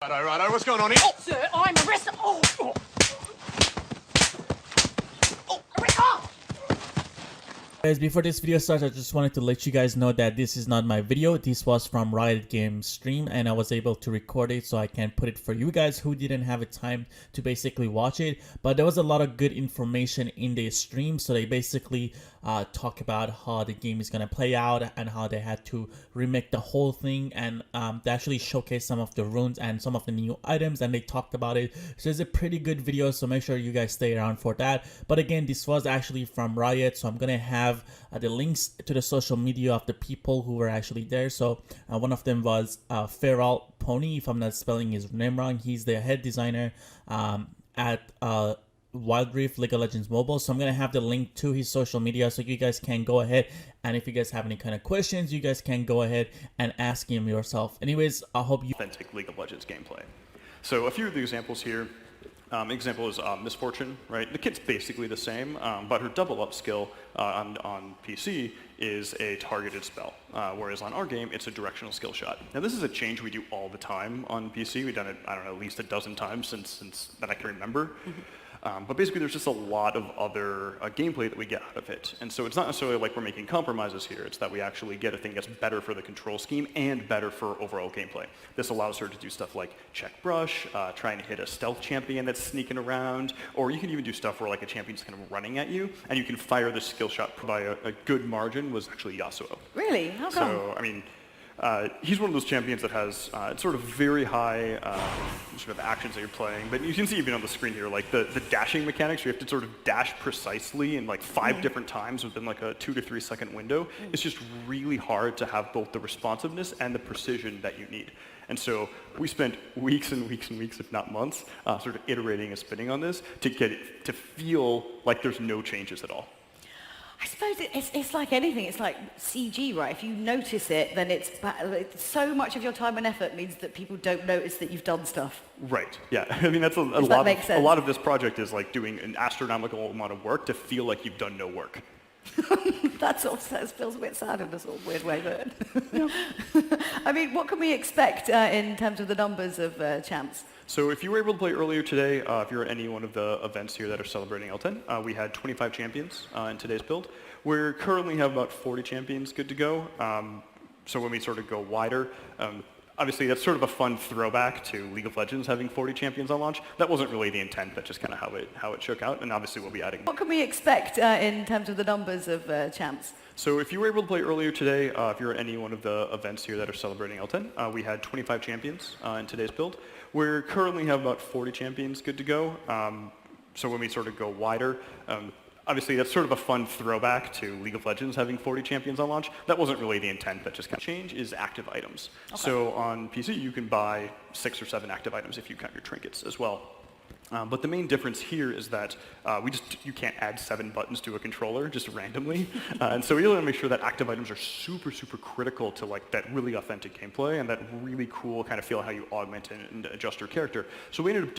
Righto, what's going on here? Oh, sir, I'm arrested. Guys, before this video starts, I just wanted to let you guys know that this is not my video. This was from Riot Games stream and I was able to record it so I can put it for you guys who didn't have a time to basically watch it. But there was a lot of good information in the stream, so they basically talk about how the game is gonna play out and how they had to remake the whole thing, and they actually showcased some of the runes and some of the new items and they talked about it. So it's a pretty good video, so make sure you guys stay around for that. But again, this was actually from Riot, so I'm gonna have the links to the social media of the people who were actually there. So one of them was Feral Pony, if I'm not spelling his name wrong. He's the head designer at Wild Rift League of Legends Mobile. So I'm gonna have the link to his social media so you guys can go ahead, and if you guys have any kind of questions, you guys can go ahead and ask him yourself. Anyways, I hope you authentic League of Legends gameplay. So a few of the examples here. Example is Misfortune, right? The kit's basically the same, but her double up skill on PC is a targeted spell, whereas on our game, it's a directional skill shot. Now this is a change we do all the time on PC. We've done it, I don't know, at least a dozen times since that I can remember. But basically there's just a lot of other gameplay that we get out of it. And so it's not necessarily like we're making compromises here, it's that we actually get a thing that's better for the control scheme and better for overall gameplay. This allows her to do stuff like check brush, trying to hit a stealth champion that's sneaking around, or you can even do stuff where like a champion's kind of running at you, and you can fire the skill shot by a good margin was actually Yasuo. Really? How come? So, I mean, he's one of those champions that has sort of very high sort of actions that you're playing, but you can see even on the screen here, like the dashing mechanics, you have to sort of dash precisely in like 5 different times within like a 2 to 3 second window. It's just really hard to have both the responsiveness and the precision that you need. And so we spent weeks and weeks and weeks, if not months, sort of iterating and spinning on this to get it to feel like there's no changes at all. I suppose it's like anything. It's like CG, right? If you notice it, then it's so much of your time and effort means that people don't notice that you've done stuff. Right. Yeah. I mean, that's a lot of this project is like doing an astronomical amount of work to feel like you've done no work. That feels a bit sad in a sort of weird way, but yeah. I mean, what can we expect in terms of the numbers of champs? So if you were able to play earlier today, if you're at any one of the events here that are celebrating L10, we had 25 champions in today's build. We currently have about 40 champions good to go. So when we sort of go wider, obviously that's sort of a fun throwback to League of Legends having 40 champions on launch. That wasn't really the intent, that's just kind of how it shook out, and obviously we'll be adding. What can we expect in terms of the numbers of champs? So if you were able to play earlier today, if you're at any one of the events here that are celebrating L10, we had 25 champions in today's build. We currently have about 40 champions good to go. So when we sort of go wider, obviously that's sort of a fun throwback to League of Legends having 40 champions on launch. That wasn't really the intent, that just kind of change is active items. Okay. So on PC you can buy 6 or 7 active items if you count your trinkets as well. But the main difference here is that you can't add 7 buttons to a controller just randomly. And so we really want to make sure that active items are super, super critical to like that really authentic gameplay and that really cool kind of feel how you augment and adjust your character. So we ended up